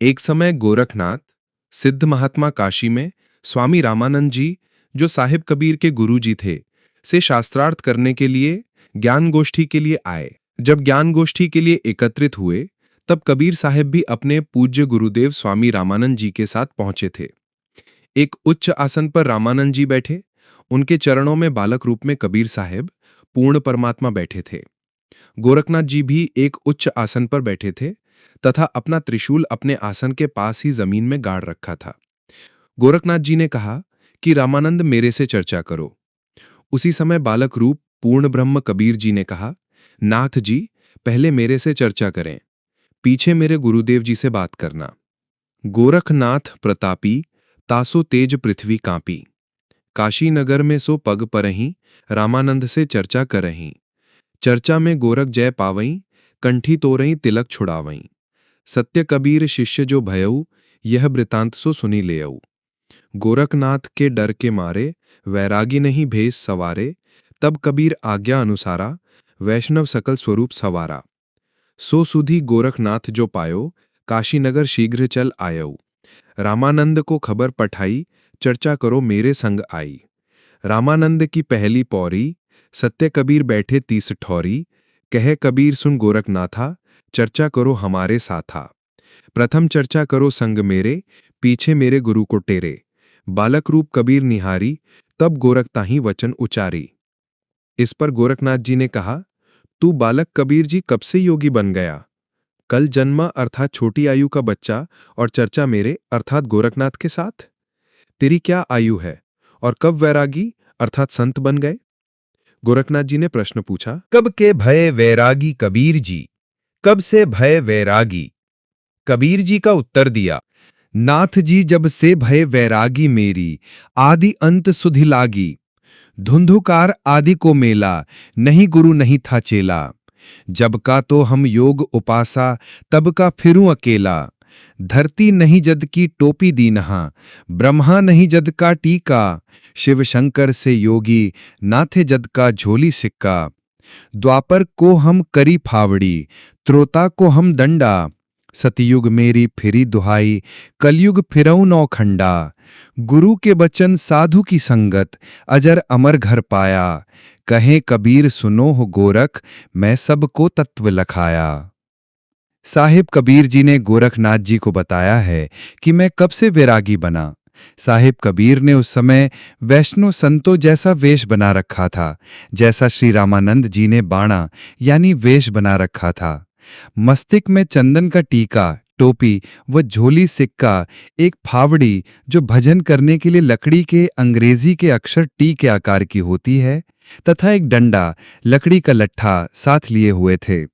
एक समय गोरखनाथ सिद्ध महात्मा काशी में स्वामी रामानंद जी, जो साहिब कबीर के गुरु जी थे, से शास्त्रार्थ करने के लिए ज्ञान गोष्ठी के लिए आए। जब ज्ञान गोष्ठी के लिए एकत्रित हुए, तब कबीर साहिब भी अपने पूज्य गुरुदेव स्वामी रामानंद जी के साथ पहुंचे थे। एक उच्च आसन पर रामानंद जी बैठे, उनके चरणों में बालक रूप में कबीर साहिब पूर्ण परमात्मा बैठे थे। गोरखनाथ जी भी एक उच्च आसन पर बैठे थे तथा अपना त्रिशूल अपने आसन के पास ही जमीन में गाड़ रखा था। गोरखनाथ जी ने कहा कि रामानंद, मेरे से चर्चा करो। उसी समय बालक रूप पूर्ण ब्रह्म कबीर जी ने कहा, नाथ जी, पहले मेरे से चर्चा करें, पीछे मेरे गुरुदेव जी से बात करना। गोरखनाथ प्रतापी, तासो तेज पृथ्वी कांपी। काशी नगर में सो पग परहीं, रामानंद से चर्चा करहीं। चर्चा में गोरख जय पावहीं, कंठी तोरहीं तिलक छुड़ावहीं। सत्य कबीर शिष्य जो भयऊ, यह वृतांत सो सुनी लेऊ। गोरखनाथ के डर के मारे, वैरागी नहीं भेष सवारे। तब कबीर आज्ञा अनुसारा, वैष्णव सकल स्वरूप सवारा। सो सुधी गोरखनाथ जो पायो, काशी नगर शीघ्र चल आयऊ। रामानंद को खबर पठाई, चर्चा करो मेरे संग आई। रामानंद की पहली पौरी, सत्य कबीर बैठे तीस ठौरी। कहे कबीर सुन गोरखनाथा, चर्चा करो हमारे साथा। प्रथम चर्चा करो संग मेरे, पीछे मेरे गुरु को टेरे। बालक रूप कबीर निहारी, तब गोरखताही वचन उचारी। इस पर गोरखनाथ जी ने कहा, तू बालक कबीर जी कब से योगी बन गया? कल जन्मा अर्थात छोटी आयु का बच्चा, और चर्चा मेरे अर्थात गोरखनाथ के साथ? तेरी क्या आयु है और कब वैरागी अर्थात संत बन गए? गोरखनाथ जी ने प्रश्न पूछा। कब के भय वैरागी कबीर जी, कब से भय वैरागी? कबीर जी का उत्तर दिया, नाथ जी, जब से भय वैरागी मेरी, आदि अंत सुधि लागी। धुंधुकार आदि को मेला, नहीं गुरु नहीं था चेला। जब का तो हम योग उपासा, तब का फिरूं अकेला। धरती नहीं जद की टोपी दीनहा, ब्रह्मा नहीं जद का टीका। शिव शंकर से योगी, नाथे जद का झोली सिक्का। द्वापर को हम करी फावड़ी, त्रोता को हम दंडा। सतयुग मेरी फिरी दुहाई, कलयुग फिरऊ नौखंडा। गुरु के बचन साधु की संगत, अजर अमर घर पाया। कहें कबीर सुनो हो गोरख, मैं सबको तत्व लखाया। साहिब कबीर जी ने गोरखनाथ जी को बताया है कि मैं कब से वैरागी बना। साहिब कबीर ने उस समय वैष्णव संतों जैसा वेश बना रखा था, जैसा श्री रामानंद जी ने बाणा यानी वेश बना रखा था। मस्तिष्क में चंदन का टीका, टोपी व झोली सिक्का, एक फावड़ी जो भजन करने के लिए लकड़ी के अंग्रेजी के अक्षर टी के आकार की होती है, तथा एक डंडा, लकड़ी का लट्ठा साथ लिए हुए थे।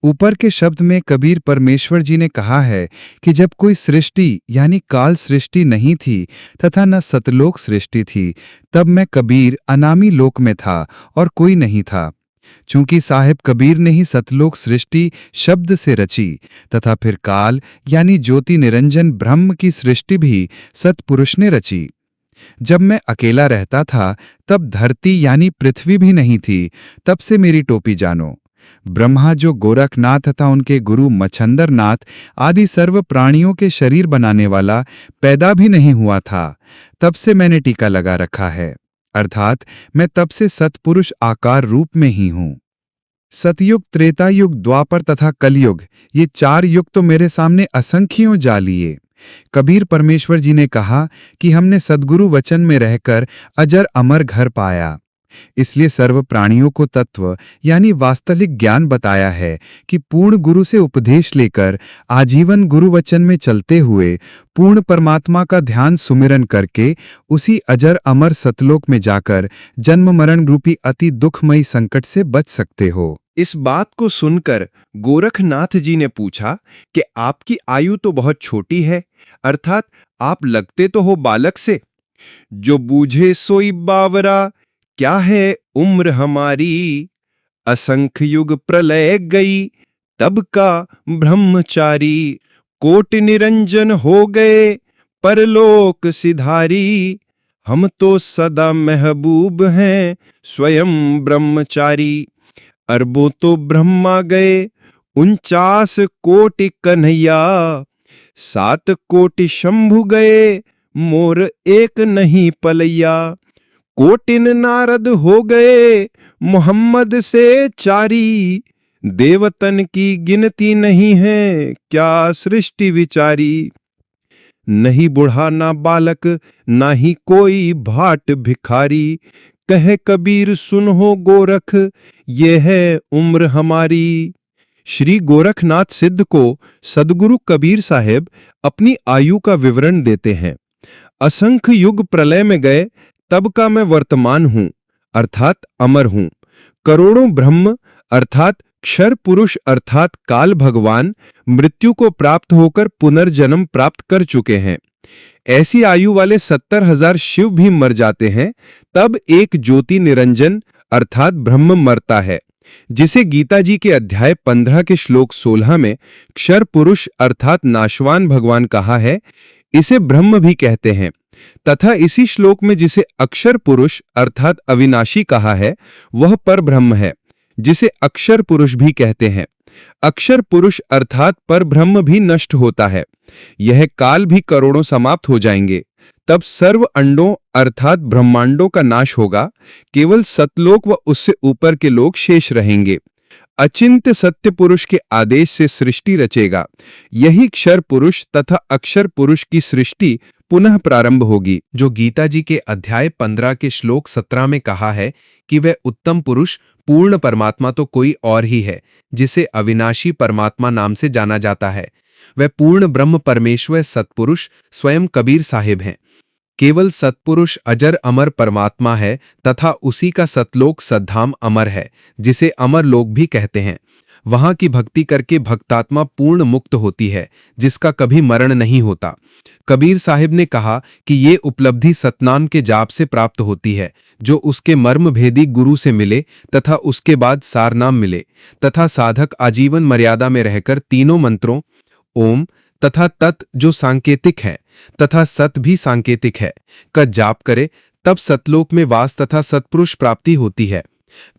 ऊपर के शब्द में कबीर परमेश्वर जी ने कहा है कि जब कोई सृष्टि यानी काल सृष्टि नहीं थी तथा न सतलोक सृष्टि थी, तब मैं कबीर अनामी लोक में था और कोई नहीं था। चूंकि साहिब कबीर ने ही सतलोक सृष्टि शब्द से रची तथा फिर काल यानी ज्योति निरंजन ब्रह्म की सृष्टि भी सतपुरुष ने रची। जब मैं अकेला रहता था, तब धरती यानी पृथ्वी भी नहीं थी, तब से मेरी टोपी जानो। ब्रह्मा जो गोरखनाथ तथा उनके गुरु मच्छंदरनाथ आदि सर्व प्राणियों के शरीर बनाने वाला पैदा भी नहीं हुआ था, तब से मैंने टीका लगा रखा है, अर्थात मैं तब से सतपुरुष आकार रूप में ही हूं। सतयुग, त्रेता युग, द्वापर तथा कलयुग, ये चार युग तो मेरे सामने असंख्यों जा लिए। कबीर परमेश्वर जी ने कहा कि हमने सद्गुरु वचन में रहकर अजर अमर घर पाया, इसलिए सर्व प्राणियों को तत्व यानी वास्तविक ज्ञान बताया है कि पूर्ण गुरु से उपदेश लेकर आजीवन गुरु वचन में चलते हुए पूर्ण परमात्मा का ध्यान सुमिरन करके उसी अजर अमर सतलोक में जाकर जन्म मरण रूपी अति दुखमयी संकट से बच सकते हो। इस बात को सुनकर गोरखनाथ जी ने पूछा कि आपकी आयु तो बहुत छोटी है, अर्थात आप लगते तो हो बालक से। जो बूझे सोई बावरा, क्या है उम्र हमारी। असंख्य युग प्रलय गई, तब का ब्रह्मचारी। कोटि निरंजन हो गए, परलोक सिधारी। हम तो सदा महबूब हैं, स्वयं ब्रह्मचारी। अरबों तो ब्रह्मा गए, 49 कोटि कन्हैया। सात कोटि शंभु गए, मोर एक नहीं पलैया। कोटिन नारद हो गए, मोहम्मद से चारी। देवतन की गिनती नहीं है, क्या सृष्टि विचारी। नहीं बूढ़ा ना बालक, ना ही कोई भाट भिखारी। कहे कबीर सुन हो गोरख, ये है उम्र हमारी। श्री गोरखनाथ सिद्ध को सदगुरु कबीर साहेब अपनी आयु का विवरण देते हैं। असंख्य युग प्रलय में गए, तब का मैं वर्तमान हूं, अर्थात अमर हूं। करोड़ों ब्रह्म अर्थात क्षर पुरुष अर्थात काल भगवान मृत्यु को प्राप्त होकर पुनर्जन्म प्राप्त कर चुके हैं। ऐसी आयु वाले 70,000 शिव भी मर जाते हैं, तब एक ज्योति निरंजन अर्थात ब्रह्म मरता है, जिसे गीता जी के अध्याय 15 के श्लोक 16 में क्षर पुरुष अर्थात नाशवान भगवान कहा है। इसे ब्रह्म भी कहते हैं। तथा इसी श्लोक में जिसे अक्षर पुरुष अर्थात अविनाशी कहा है, वह पर ब्रह्म है, जिसे अक्षर पुरुष भी कहते हैं। अक्षर पुरुष अर्थात पर ब्रह्म भी नष्ट होता है। यह काल भी करोड़ों समाप्त हो जाएंगे। तब सर्व अंडों अर्थात ब्रह्मांडों का नाश होगा। केवल सतलोक व उससे ऊपर के लोक शेष रहेंगे। अचिंत्य सत्य पुरुष के आदेश से सृष्टि रचेगा। यही क्षर पुरुष तथा अक्षर पुरुष की सृष्टि पुनः प्रारंभ होगी, जो गीता जी के अध्याय 15 के श्लोक 17 में कहा है कि वह उत्तम पुरुष पूर्ण परमात्मा तो कोई और ही है, जिसे अविनाशी परमात्मा नाम से जाना जाता है। वह पूर्ण ब्रह्म परमेश्वर सत्पुरुष स्वयं कबीर साहिब हैं। केवल सत्पुरुष अजर अमर परमात्मा है तथा उसी का सतलोक सद्धाम अमर है, जिसे अमर लोक भी कहते हैं। वहां की भक्ति करके भक्तात्मा पूर्ण मुक्त होती है, जिसका कभी मरण नहीं होता। कबीर साहिब ने कहा कि ये उपलब्धि सतनाम के जाप से प्राप्त होती है, जो उसके मर्म भेदी गुरु से मिले तथा उसके बाद सारनाम मिले, तथा साधक आजीवन मर्यादा में रहकर तीनों मंत्रों ओम तथा तत् जो सांकेतिक है तथा सत भी सांकेतिक है का जाप करे, तब सतलोक में वास तथा सत्पुरुष प्राप्ति होती है।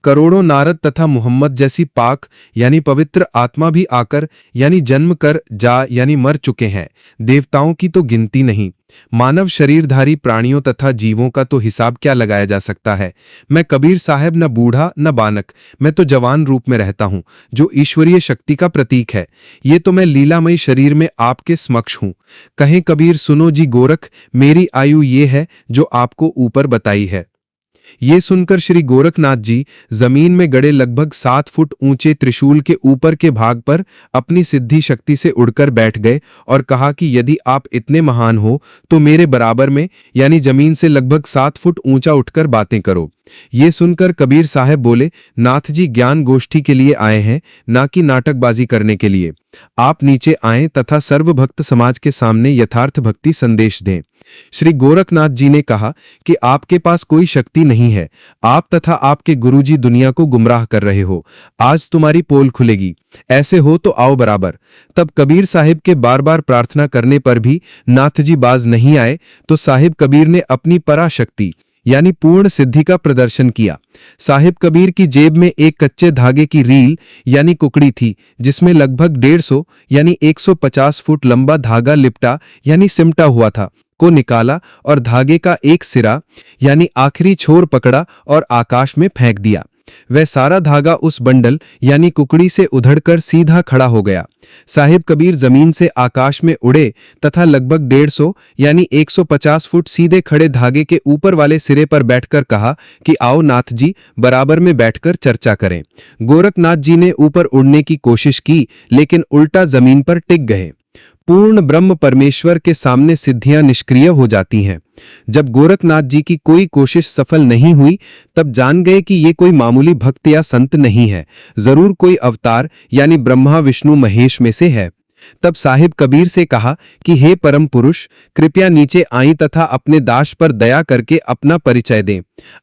करोड़ों नारद तथा मोहम्मद जैसी पाक यानी पवित्र आत्मा भी आकर यानी जन्म कर जा यानी मर चुके हैं। देवताओं की तो गिनती नहीं। मानव शरीरधारी प्राणियों तथा जीवों का तो हिसाब क्या लगाया जा सकता है। मैं कबीर साहब न बूढ़ा न बानक, मैं तो जवान रूप में रहता हूँ, जो ईश्वरीय शक्ति का प्रतीक है। ये तो मैं लीलामयी शरीर में आपके समक्ष हूँ। कहें कबीर सुनो जी गोरख, मेरी आयु ये है जो आपको ऊपर बताई है। ये सुनकर श्री गोरखनाथ जी जमीन में गड़े लगभग 7 फुट ऊंचे त्रिशूल के ऊपर के भाग पर अपनी सिद्धि शक्ति से उड़कर बैठ गए और कहा कि यदि आप इतने महान हो तो मेरे बराबर में यानी जमीन से लगभग 7 फुट ऊंचा उठकर बातें करो। ये सुनकर कबीर साहब बोले, नाथ जी ज्ञान गोष्ठी के लिए आए हैं, ना कि नाटकबाजी करने के लिए। आप नीचे आएं तथा सर्वभक्त समाज के सामने यथार्थ भक्ति संदेश दें। श्री गोरखनाथ जी ने कहा कि आपके पास कोई शक्ति नहीं है। आप तथा आपके गुरुजी दुनिया को गुमराह कर रहे हो। आज तुम्हारी पोल खुलेगी। ऐसे हो तो आओ बराबर। तब कबीर साहिब के बार बार प्रार्थना करने पर भी नाथ जी बाज नहीं आए, तो साहिब कबीर ने अपनी पराशक्ति यानी पूर्ण सिद्धि का प्रदर्शन किया। साहिब कबीर की जेब में एक कच्चे धागे की रील यानी कुकड़ी थी, जिसमें लगभग 150 यानी 150 फुट लंबा धागा लिपटा यानी सिमटा हुआ था, को निकाला और धागे का एक सिरा यानी आखिरी छोर पकड़ा और आकाश में फेंक दिया। वह सारा धागा उस बंडल यानी कुकड़ी से उधड़कर सीधा खड़ा हो गया। साहिब कबीर जमीन से आकाश में उड़े तथा लगभग 150 यानी 150 फुट सीधे खड़े धागे के ऊपर वाले सिरे पर बैठकर कहा कि आओ नाथ जी बराबर में बैठकर चर्चा करें। गोरखनाथ जी ने ऊपर उड़ने की कोशिश की, लेकिन उल्टा जमीन पर टिक गए। पूर्ण ब्रह्म परमेश्वर के सामने सिद्धियां निष्क्रिय हो जाती हैं। जब गोरखनाथ जी की कोई कोशिश सफल नहीं हुई, तब जान गए कि ये कोई मामूली भक्त या संत नहीं है, जरूर कोई अवतार यानी ब्रह्मा विष्णु महेश में से है। तब साहिब कबीर से कहा कि हे परम पुरुष, कृपया नीचे आईं तथा अपने दास पर दया करके अपना परिचय दें।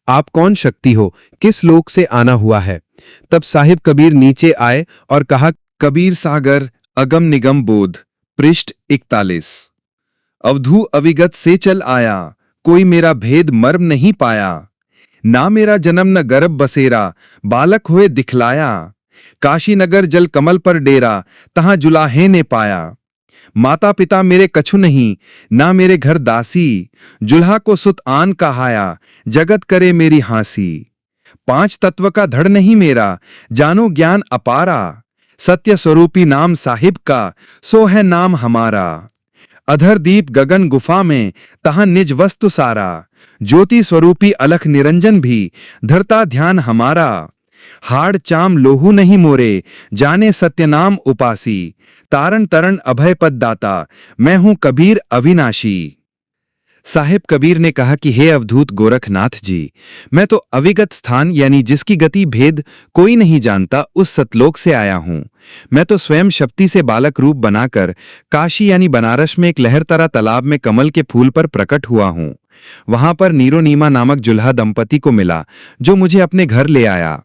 आप कौन शक्ति हो, किस लोक से आना हुआ है। तब साहिब कबीर नीचे आए और कहा, कबीर सागर अगम निगम बोध, पृष्ठ 41। अवधू अविगत से चल आया, कोई मेरा भेद मर्म नहीं पाया। ना मेरा जन्म न गर्भ बसेरा, बालक हुए दिखलाया। काशी नगर जल कमल पर डेरा, तहां जुलाहे ने पाया। माता पिता मेरे कछु नहीं, ना मेरे घर दासी, जुल्हा को सुत आन कहाया, जगत करे मेरी हांसी। पांच तत्व का धड़ नहीं मेरा, जानो ज्ञान अपारा, सत्य स्वरूपी नाम साहिब का, सो है नाम हमारा। अधर दीप गगन गुफा में, तहां निज वस्तु सारा, ज्योति स्वरूपी अलख निरंजन भी, धरता ध्यान हमारा। हाड़ चाम लोहू नहीं मोरे, जाने सत्य नाम उपासी, तारण तरण अभय पद दाता, मैं हूं कबीर अविनाशी। साहिब कबीर ने कहा कि हे अवधूत गोरखनाथ जी, मैं तो अविगत स्थान यानी जिसकी गति भेद कोई नहीं जानता उस सतलोक से आया हूं। मैं तो स्वयं शक्ति से बालक रूप बनाकर काशी यानी बनारस में एक लहरतरा तालाब में कमल के फूल पर प्रकट हुआ हूं। वहां पर नीरो नीमा नामक जुल्हा दंपति को मिला जो मुझे अपने घर ले आया।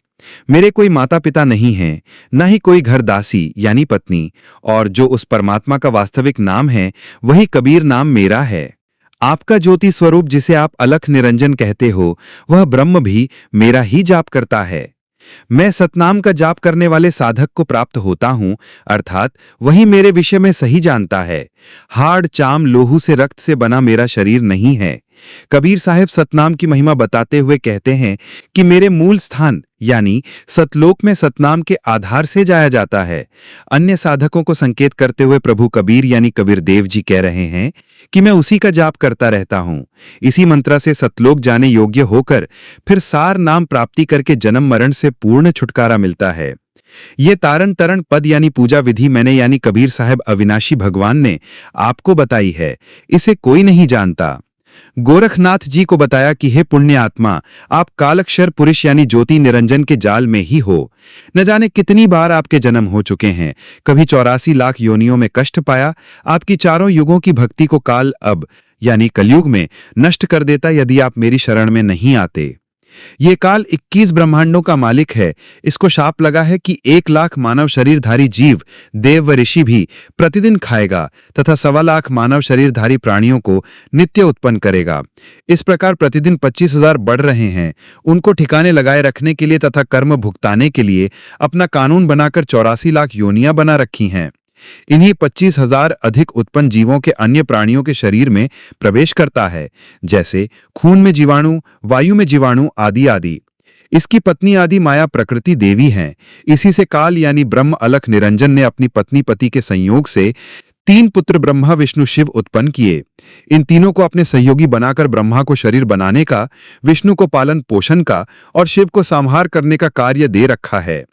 मेरे कोई माता पिता नहीं हैं, न ही कोई घर दासी यानी पत्नी, और जो उस परमात्मा का वास्तविक नाम है वही कबीर नाम मेरा है। आपका ज्योति स्वरूप जिसे आप अलख निरंजन कहते हो, वह ब्रह्म भी मेरा ही जाप करता है। मैं सतनाम का जाप करने वाले साधक को प्राप्त होता हूं, अर्थात वही मेरे विषय में सही जानता है। हाड़ चाम लोहू से रक्त से बना मेरा शरीर नहीं है। कबीर साहिब सतनाम की महिमा बताते हुए कहते हैं कि मेरे मूल स्थान यानी सतलोक में सतनाम के आधार से जाया जाता है। अन्य साधकों को संकेत करते हुए प्रभु कबीर यानी कबीर देव जी कह रहे हैं कि मैं उसी का जाप करता रहता हूं। इसी मंत्र से सतलोक जाने योग्य होकर फिर सार नाम प्राप्ति करके जन्म मरण से पूर्ण छुटकारा मिलता है। ये तारण तरण पद यानी पूजा विधि मैंने यानी कबीर साहब अविनाशी भगवान ने आपको बताई है, इसे कोई नहीं जानता। गोरखनाथ जी को बताया कि हे पुण्य आत्मा, आप कालक्षर पुरुष यानी ज्योति निरंजन के जाल में ही हो। न जाने कितनी बार आपके जन्म हो चुके हैं, कभी 84 लाख योनियों में कष्ट पाया। आपकी चारों युगों की भक्ति को काल अब यानी कलयुग में नष्ट कर देता यदि आप मेरी शरण में नहीं आते। ये काल 21 ब्रह्मांडों का मालिक है। इसको शाप लगा है कि 1 लाख मानव शरीरधारी जीव, देव व ऋषि भी प्रतिदिन खाएगा तथा 1.25 लाख मानव शरीरधारी प्राणियों को नित्य उत्पन्न करेगा। इस प्रकार प्रतिदिन 25,000 बढ़ रहे हैं। उनको ठिकाने लगाए रखने के लिए तथा कर्म भुगताने के लिए अपना कानून बनाकर 84 लाख योनियां बना रखी हैं। इन्हीं 25,000 अधिक उत्पन्न जीवों के अन्य प्राणियों के शरीर में प्रवेश करता है, जैसे खून में जीवाणु, वायु में जीवाणु आदि आदि। इसकी पत्नी आदि माया प्रकृति देवी हैं। इसी से काल यानी ब्रह्म अलख निरंजन ने अपनी पत्नी पति के संयोग से 3 पुत्र ब्रह्मा विष्णु शिव उत्पन्न किए। इन तीनों को अपने सहयोगी बनाकर ब्रह्मा को शरीर बनाने का, विष्णु को पालन पोषण का और शिव को संहार करने का कार्य दे रखा है।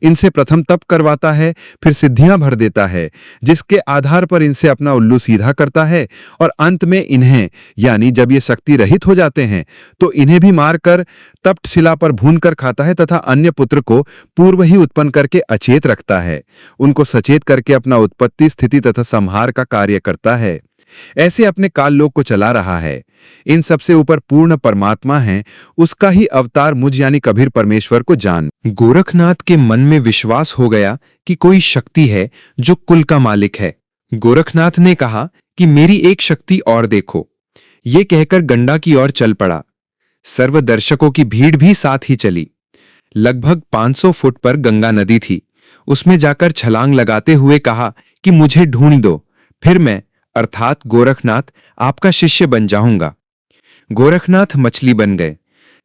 इनसे प्रथम तप करवाता है, फिर सिद्धियां भर देता है, जिसके आधार पर इनसे अपना उल्लू सीधा करता है और अंत में इन्हें यानी जब ये शक्ति रहित हो जाते हैं तो इन्हें भी मारकर तप्त शिला पर भूनकर खाता है तथा अन्य पुत्र को पूर्व ही उत्पन्न करके अचेत रखता है। उनको सचेत करके अपना उत्पत्ति स्थिति तथा संहार का कार्य करता है। ऐसे अपने काल लोक को चला रहा है। इन सबसे ऊपर पूर्ण परमात्मा है, उसका ही अवतार मुझ यानी कबीर परमेश्वर को जान। गोरखनाथ के मन में विश्वास हो गया कि कोई शक्ति है जो कुल का मालिक है। गोरखनाथ ने कहा कि मेरी एक शक्ति और देखो। ये कहकर गंडा की ओर चल पड़ा। सर्व दर्शकों की भीड़ भी साथ ही चली। लगभग 500 फुट पर गंगा नदी थी। उसमें जाकर छलांग लगाते हुए कहा कि मुझे ढूंढ दो, फिर मैं अर्थात गोरखनाथ आपका शिष्य बन जाऊंगा। गोरखनाथ मछली बन गए।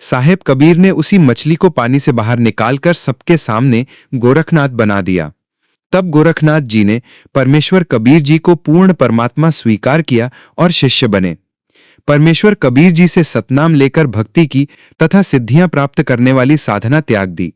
साहेब कबीर ने उसी मछली को पानी से बाहर निकालकर सबके सामने गोरखनाथ बना दिया। तब गोरखनाथ जी ने परमेश्वर कबीर जी को पूर्ण परमात्मा स्वीकार किया और शिष्य बने। परमेश्वर कबीर जी से सतनाम लेकर भक्ति की तथा सिद्धियां प्राप्त करने वाली साधना त्याग दी।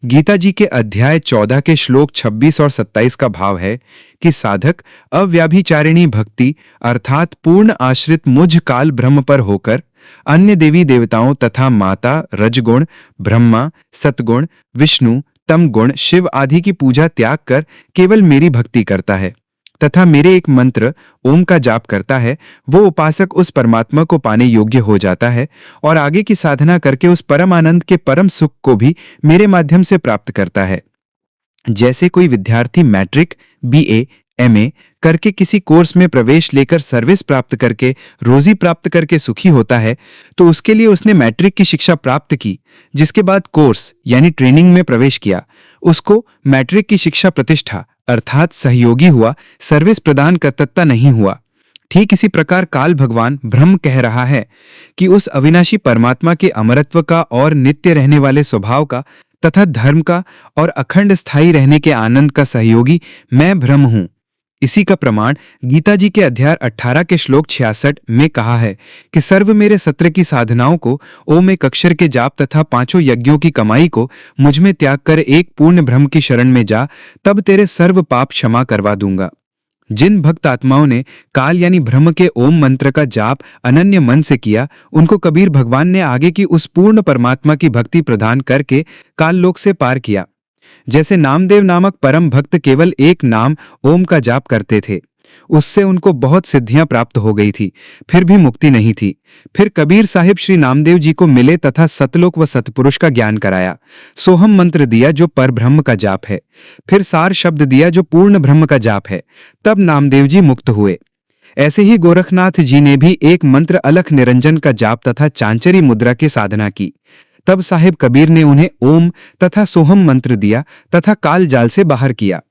गीता जी के अध्याय 14 के श्लोक 26 और 27 का भाव है कि साधक अव्याभिचारिणी भक्ति अर्थात पूर्ण आश्रित मुझ काल ब्रह्म पर होकर अन्य देवी देवताओं तथा माता रजगुण, ब्रह्मा, सतगुण, विष्णु, तमगुण, शिव आदि की पूजा त्याग कर केवल मेरी भक्ति करता है तथा मेरे एक मंत्र ओम का जाप करता है, वो उपासक उस परमात्मा को पाने योग्य हो जाता है और आगे की साधना करके उस परम आनंद के परम सुख को भी मेरे माध्यम से प्राप्त करता है। जैसे कोई विद्यार्थी मैट्रिक, बीए, एमए करके किसी कोर्स में प्रवेश लेकर सर्विस प्राप्त करके रोजी प्राप्त करके सुखी होता है, तो उसके लिए उसने मैट्रिक की शिक्षा प्राप्त की, जिसके बाद कोर्स यानी ट्रेनिंग में प्रवेश किया। उसको मैट्रिक की शिक्षा प्रतिष्ठा अर्थात सहयोगी हुआ, सर्विस प्रदान करता नहीं हुआ। ठीक इसी प्रकार काल भगवान ब्रह्म कह रहा है कि उस अविनाशी परमात्मा के अमरत्व का और नित्य रहने वाले स्वभाव का तथा धर्म का और अखंड स्थायी रहने के आनंद का सहयोगी मैं ब्रह्म हूं। इसी का प्रमाण गीता जी के अध्याय 18 के श्लोक 66 में कहा है कि सर्व मेरे सत्र की साधनाओं को, ओम एक अक्षर के जाप तथा 5 यज्ञों की कमाई को मुझ में त्याग कर एक पूर्ण ब्रह्म की शरण में जा, तब तेरे सर्व पाप क्षमा करवा दूंगा। जिन भक्त आत्माओं ने काल यानी ब्रह्म के ओम मंत्र का जाप अनन्य मन से किया, उनको कबीर भगवान ने आगे की उस पूर्ण परमात्मा की भक्ति प्रदान करके काल लोक से पार किया। जैसे नामदेव नामक परम भक्त केवल एक नाम ओम का जाप करते थे, उससे उनको बहुत सिद्धियां प्राप्त हो गई थी, फिर भी मुक्ति नहीं थी। फिर कबीर साहिब श्री नामदेव जी को मिले तथा सतलोक व सतपुरुष का ज्ञान कराया। सोहम मंत्र दिया जो पर ब्रह्म का जाप है, फिर सार शब्द दिया जो पूर्ण ब्रह्म का जाप है। तब नामदेव जी मुक्त हुए। ऐसे ही गोरखनाथ जी ने भी एक मंत्र अलख निरंजन का जाप तथा चांचरी मुद्रा की साधना की। तब साहिब कबीर ने उन्हें ओम तथा सोहम मंत्र दिया तथा काल जाल से बाहर किया।